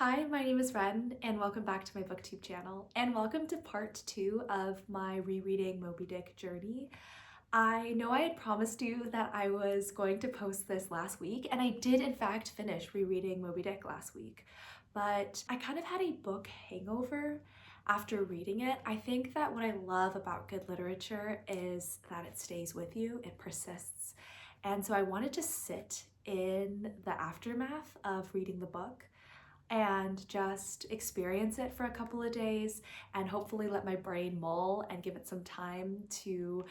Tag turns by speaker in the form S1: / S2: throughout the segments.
S1: Hi, my name is Ren, and welcome back to my booktube channel, and welcome to part 2 of my rereading Moby-Dick journey. I know I had promised you that I was going to post this last week, and I did in fact finish rereading Moby-Dick last week, but I kind of had a book hangover after reading it. I think that what I love about good literature is that it stays with you, it persists, and so I wanted to sit in the aftermath of reading the book and just experience it for a couple of days and hopefully let my brain mull and give it some time to,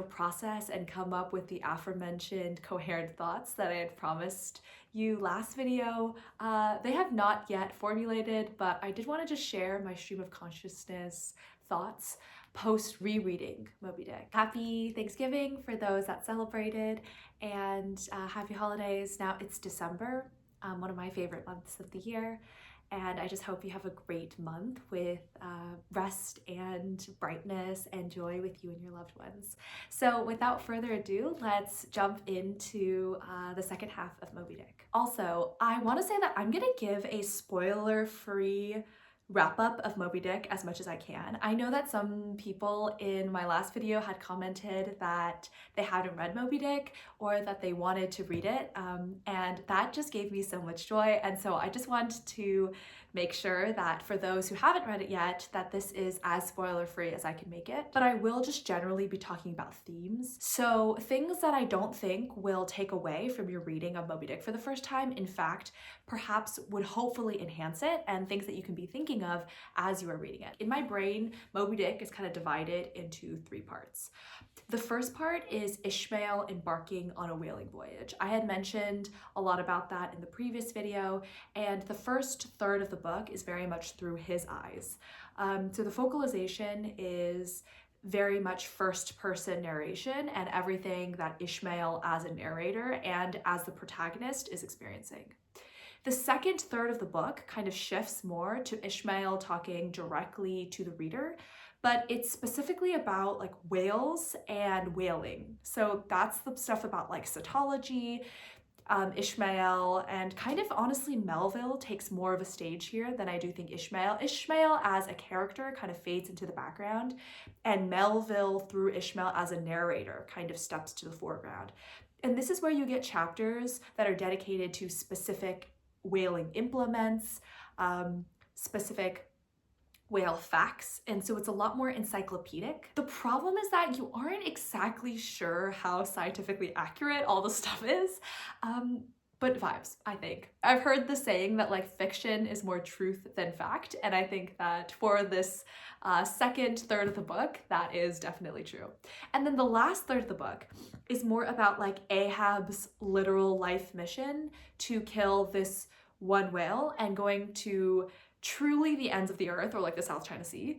S1: process and come up with the aforementioned coherent thoughts that I had promised you last video. They have not yet formulated, but I did want to just share my stream of consciousness thoughts post rereading Moby-Dick. Happy Thanksgiving for those that celebrated, and happy holidays. Now it's December, one of my favorite months of the year, and I just hope you have a great month with rest and brightness and joy with you and your loved ones. So without further ado, let's jump into the second half of Moby-Dick. Also, I want to say that I'm gonna give a spoiler-free wrap-up of Moby-Dick as much as I can. I know that some people in my last video had commented that they hadn't read Moby-Dick or that they wanted to read it, and that just gave me so much joy. And so I just want to make sure that for those who haven't read it yet, that this is as spoiler-free as I can make it. But I will just generally be talking about themes. So things that I don't think will take away from your reading of Moby-Dick for the first time, in fact, perhaps would hopefully enhance it, and things that you can be thinking of as you are reading it. In my brain, Moby-Dick is kind of divided into 3 parts. The first part is Ishmael embarking on a whaling voyage. I had mentioned a lot about that in the previous video, and the first third of the book is very much through his eyes. So the focalization is very much first-person narration and everything that Ishmael as a narrator and as the protagonist is experiencing. The second third of the book kind of shifts more to Ishmael talking directly to the reader, but it's specifically about like whales and whaling. So that's the stuff about like cetology, Ishmael, and kind of honestly Melville takes more of a stage here than I do think Ishmael. Ishmael as a character kind of fades into the background, and Melville through Ishmael as a narrator kind of steps to the foreground. And this is where you get chapters that are dedicated to specific whaling implements, specific whale facts, and so it's a lot more encyclopedic. The problem is that you aren't exactly sure how scientifically accurate all the stuff is, but vibes, I think. I've heard the saying that like fiction is more truth than fact, and I think that for this second third of the book, that is definitely true. And then the last third of the book is more about like Ahab's literal life mission to kill this one whale and going to truly the ends of the earth, or like the South China Sea,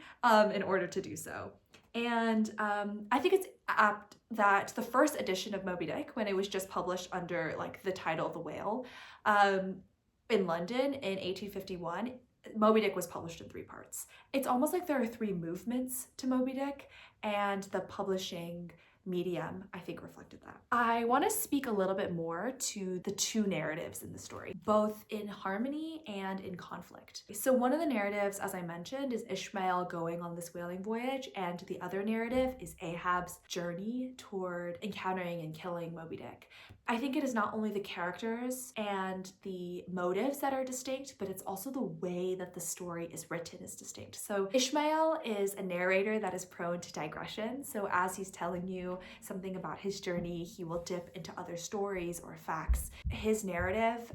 S1: in order to do so. And I think it's apt that the first edition of Moby-Dick, when it was just published under like the title of The Whale, in London in 1851, Moby-Dick was published in 3 parts. It's almost like there are 3 movements to Moby-Dick, and the publishing medium, I think, reflected that. I want to speak a little bit more to the 2 narratives in the story, both in harmony and in conflict. So one of the narratives, as I mentioned, is Ishmael going on this whaling voyage, and the other narrative is Ahab's journey toward encountering and killing Moby-Dick. I think it is not only the characters and the motives that are distinct, but it's also the way that the story is written is distinct. So Ishmael is a narrator that is prone to digression. So as he's telling you something about his journey, he will dip into other stories or facts. His narrative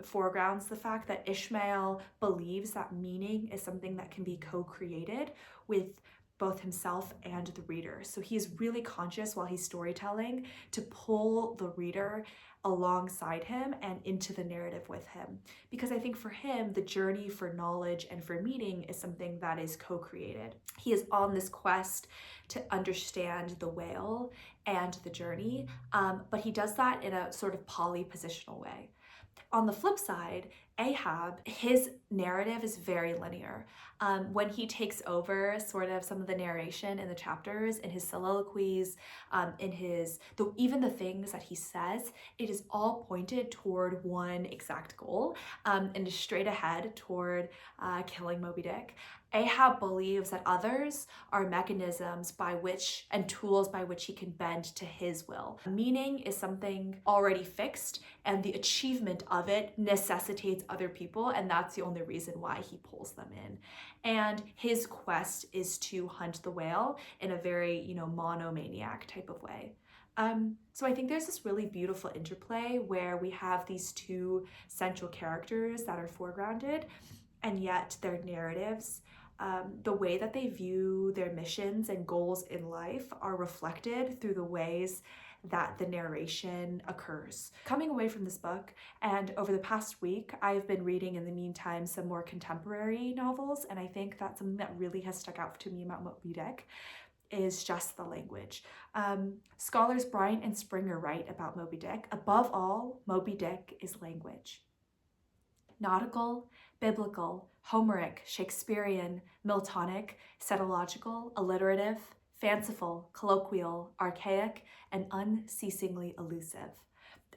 S1: foregrounds the fact that Ishmael believes that meaning is something that can be co-created with both himself and the reader. So he's really conscious while he's storytelling to pull the reader alongside him and into the narrative with him. Because I think for him, the journey for knowledge and for meaning is something that is co-created. He is on this quest to understand the whale and the journey, but he does that in a sort of polypositional way. On the flip side, Ahab, his narrative is very linear. When he takes over sort of some of the narration in the chapters, in his soliloquies, even the things that he says, it is all pointed toward one exact goal, and is straight ahead toward killing Moby-Dick. Ahab believes that others are mechanisms by which and tools by which he can bend to his will. Meaning is something already fixed, and the achievement of it necessitates other people, and that's the only reason why he pulls them in. And his quest is to hunt the whale in a very, monomaniac type of way. So I think there's this really beautiful interplay where we have these two central characters that are foregrounded, and yet their narratives, the way that they view their missions and goals in life are reflected through the ways that the narration occurs. Coming away from this book, and over the past week, I've been reading in the meantime some more contemporary novels, and I think that's something that really has stuck out to me about Moby-Dick is just the language. Scholars Bryant and Springer write about Moby-Dick. Above all, Moby-Dick is language. Nautical, biblical, Homeric, Shakespearean, Miltonic, setological, alliterative, fanciful, colloquial, archaic, and unceasingly elusive.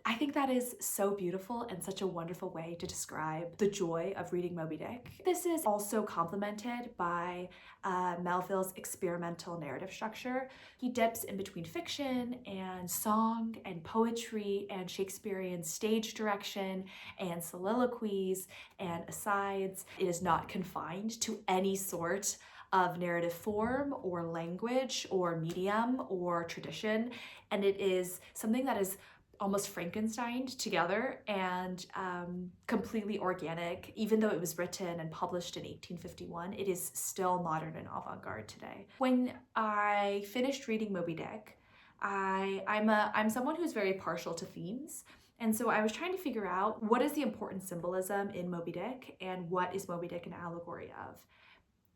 S1: I think that is so beautiful and such a wonderful way to describe the joy of reading Moby-Dick. This is also complemented by Melville's experimental narrative structure. He dips in between fiction and song and poetry and Shakespearean stage direction and soliloquies and asides. It is not confined to any sort of narrative form or language or medium or tradition, and it is something that is almost Frankensteined together and completely organic. Even though it was written and published in 1851, it is still modern and avant-garde today. When I finished reading Moby-Dick, I'm someone who's very partial to themes. And so I was trying to figure out what is the important symbolism in Moby-Dick and what is Moby-Dick an allegory of.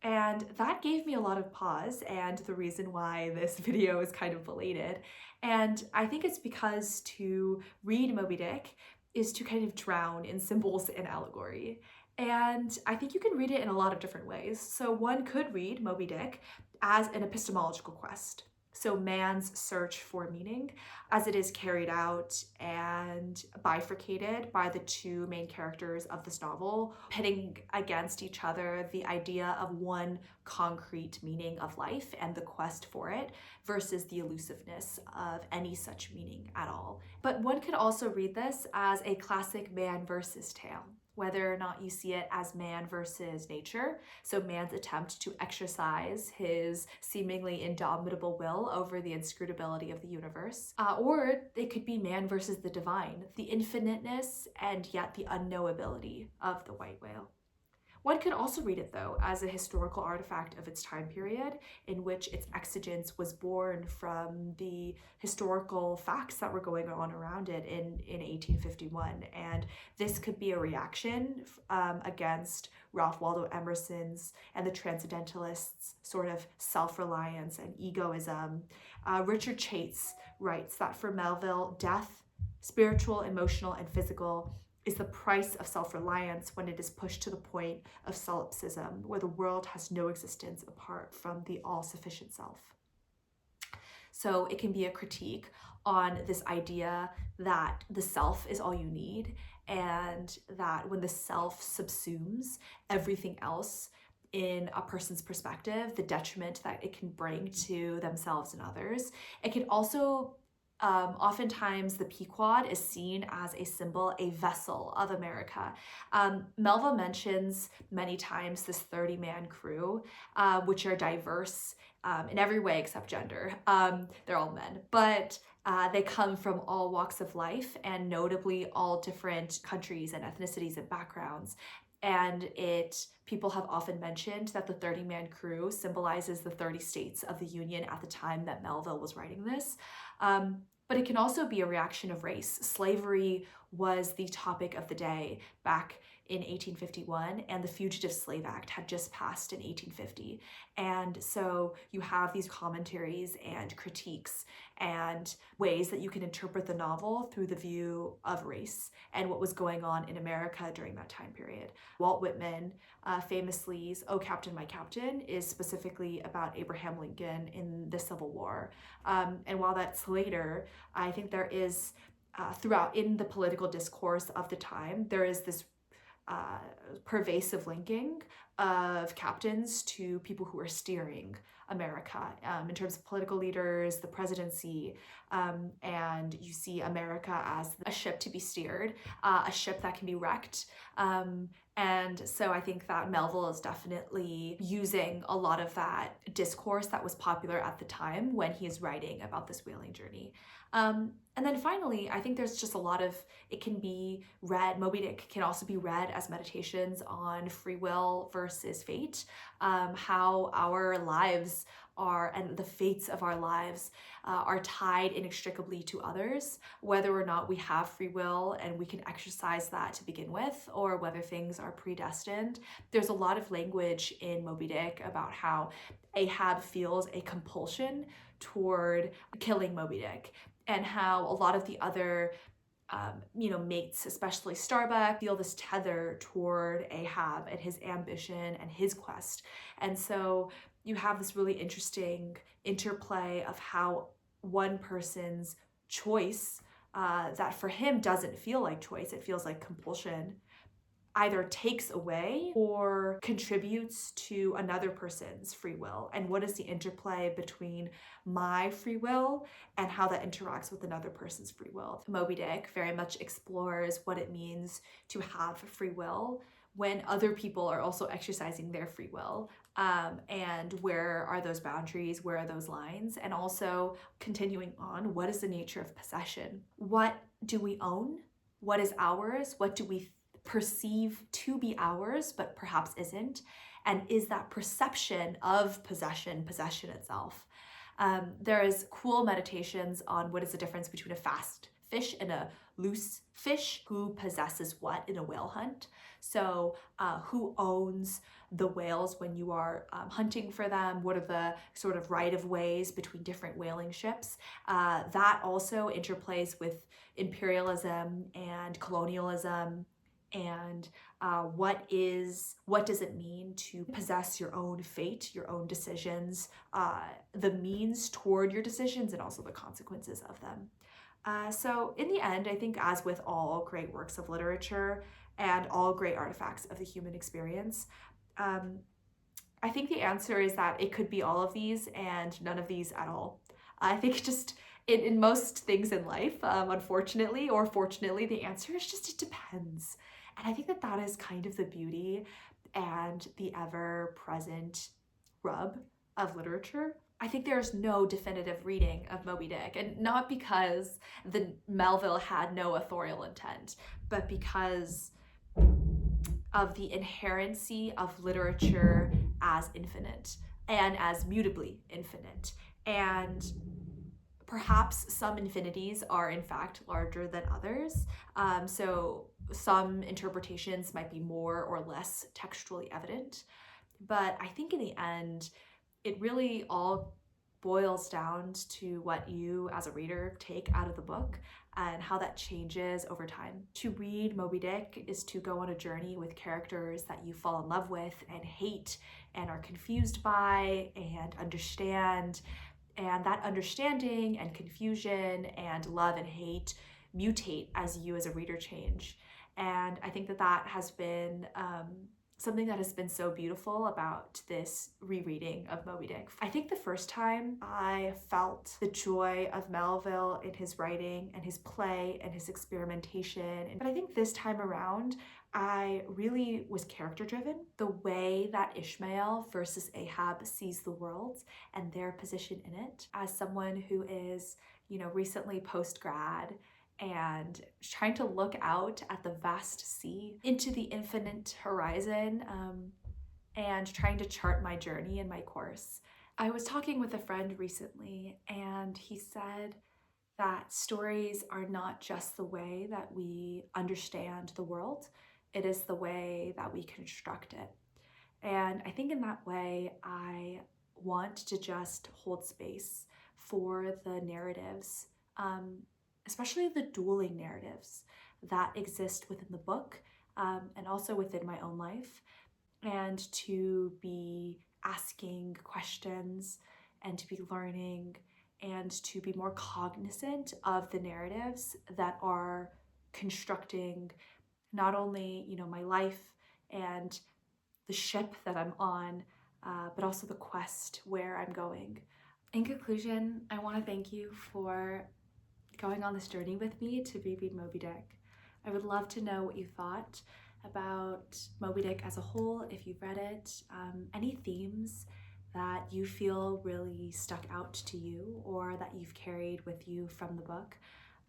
S1: And that gave me a lot of pause, and the reason why this video is kind of belated. And I think it's because to read Moby-Dick is to kind of drown in symbols and allegory. And I think you can read it in a lot of different ways. So one could read Moby-Dick as an epistemological quest. So man's search for meaning as it is carried out and bifurcated by the two main characters of this novel, pitting against each other the idea of one concrete meaning of life and the quest for it versus the elusiveness of any such meaning at all. But one could also read this as a classic man versus tale, whether or not you see it as man versus nature, so man's attempt to exercise his seemingly indomitable will over the inscrutability of the universe, or it could be man versus the divine, the infiniteness and yet the unknowability of the white whale. One could also read it, though, as a historical artifact of its time period in which its exigence was born from the historical facts that were going on around it in 1851. And this could be a reaction against Ralph Waldo Emerson's and the Transcendentalists' sort of self-reliance and egoism. Richard Chaitz writes that for Melville, death, spiritual, emotional, and physical, is the price of self-reliance when it is pushed to the point of solipsism, where the world has no existence apart from the all-sufficient self. So it can be a critique on this idea that the self is all you need, and that when the self subsumes everything else in a person's perspective, the detriment that it can bring to themselves and others. It can also oftentimes the Pequod is seen as a symbol, a vessel of America. Melville mentions many times this 30-man crew, which are diverse in every way except gender. They're all men, but they come from all walks of life and notably all different countries and ethnicities and backgrounds. And people have often mentioned that the 30-man crew symbolizes the 30 states of the Union at the time that Melville was writing this. But it can also be a reaction of race. Slavery was the topic of the day back in 1851, and the Fugitive Slave Act had just passed in 1850. And so you have these commentaries and critiques and ways that you can interpret the novel through the view of race and what was going on in America during that time period. Walt Whitman famously's "Oh Captain, My Captain" is specifically about Abraham Lincoln in the Civil War. And while that's later, I think there is throughout in the political discourse of the time, there is this pervasive linking of captains to people who are steering America in terms of political leaders, the presidency, and you see America as a ship to be steered, a ship that can be wrecked. And so I think that Melville is definitely using a lot of that discourse that was popular at the time when he is writing about this whaling journey. And then finally, I think there's just a lot of, it can be read, Moby-Dick can also be read as meditations on free will versus fate, how our lives are, and the fates of our lives are tied inextricably to others, whether or not we have free will and we can exercise that to begin with, or whether things are predestined. There's a lot of language in Moby-Dick about how Ahab feels a compulsion toward killing Moby-Dick, and how a lot of the other mates, especially Starbuck, feel this tether toward Ahab and his ambition and his quest. And so you have this really interesting interplay of how one person's choice, that for him doesn't feel like choice, it feels like compulsion, either takes away or contributes to another person's free will. And what is the interplay between my free will and how that interacts with another person's free will? Moby-Dick very much explores what it means to have free will when other people are also exercising their free will. And where are those boundaries? Where are those lines? And also continuing on, what is the nature of possession? What do we own? What is ours? What do we perceive to be ours, but perhaps isn't? And is that perception of possession itself? There is cool meditations on what is the difference between a fast fish and a loose fish, who possesses what in a whale hunt. So who owns the whales when you are hunting for them? What are the sort of right-of-ways between different whaling ships? That also interplays with imperialism and colonialism. And what does it mean to possess your own fate, your own decisions, the means toward your decisions, and also the consequences of them. So in the end, I think, as with all great works of literature and all great artifacts of the human experience, I think the answer is that it could be all of these and none of these at all. I think just in most things in life, unfortunately or fortunately, the answer is just it depends. And I think that that is kind of the beauty and the ever-present rub of literature. I think there's no definitive reading of Moby-Dick, and not because the Melville had no authorial intent, but because of the inherency of literature as infinite and as mutably infinite. And perhaps some infinities are in fact larger than others. So some interpretations might be more or less textually evident. But I think in the end, it really all boils down to what you as a reader take out of the book and how that changes over time. To read Moby-Dick is to go on a journey with characters that you fall in love with and hate and are confused by and understand. And that understanding and confusion and love and hate mutate as you as a reader change. And I think that that has been something that has been so beautiful about this rereading of Moby-Dick. I think the first time I felt the joy of Melville in his writing and his play and his experimentation. But I think this time around, I really was character driven. The way that Ishmael versus Ahab sees the world and their position in it. As someone who is, recently post-grad and trying to look out at the vast sea into the infinite horizon, and trying to chart my journey and my course. I was talking with a friend recently, and he said that stories are not just the way that we understand the world, it is the way that we construct it. And I think in that way, I want to just hold space for the narratives, especially the dueling narratives that exist within the book, and also within my own life, and to be asking questions and to be learning and to be more cognizant of the narratives that are constructing not only, my life and the ship that I'm on, but also the quest where I'm going. In conclusion, I want to thank you for going on this journey with me to reread Moby-Dick. I would love to know what you thought about Moby-Dick as a whole, if you've read it, any themes that you feel really stuck out to you or that you've carried with you from the book,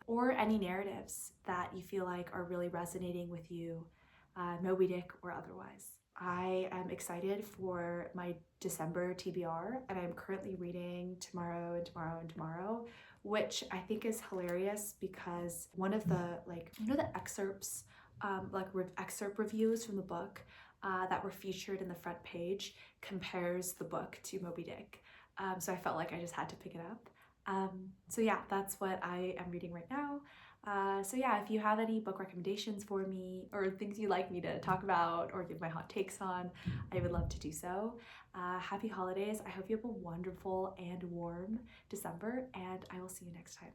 S1: or any narratives that you feel like are really resonating with you, Moby-Dick or otherwise. I am excited for my December TBR, and I'm currently reading Tomorrow and Tomorrow and Tomorrow, which I think is hilarious because one of the, the excerpts, excerpt reviews from the book that were featured in the front page compares the book to Moby-Dick. So I felt like I just had to pick it up. So yeah, that's what I am reading right now. So yeah, if you have any book recommendations for me or things you'd like me to talk about or give my hot takes on, I would love to do so. Happy holidays. I hope you have a wonderful and warm December, and I will see you next time.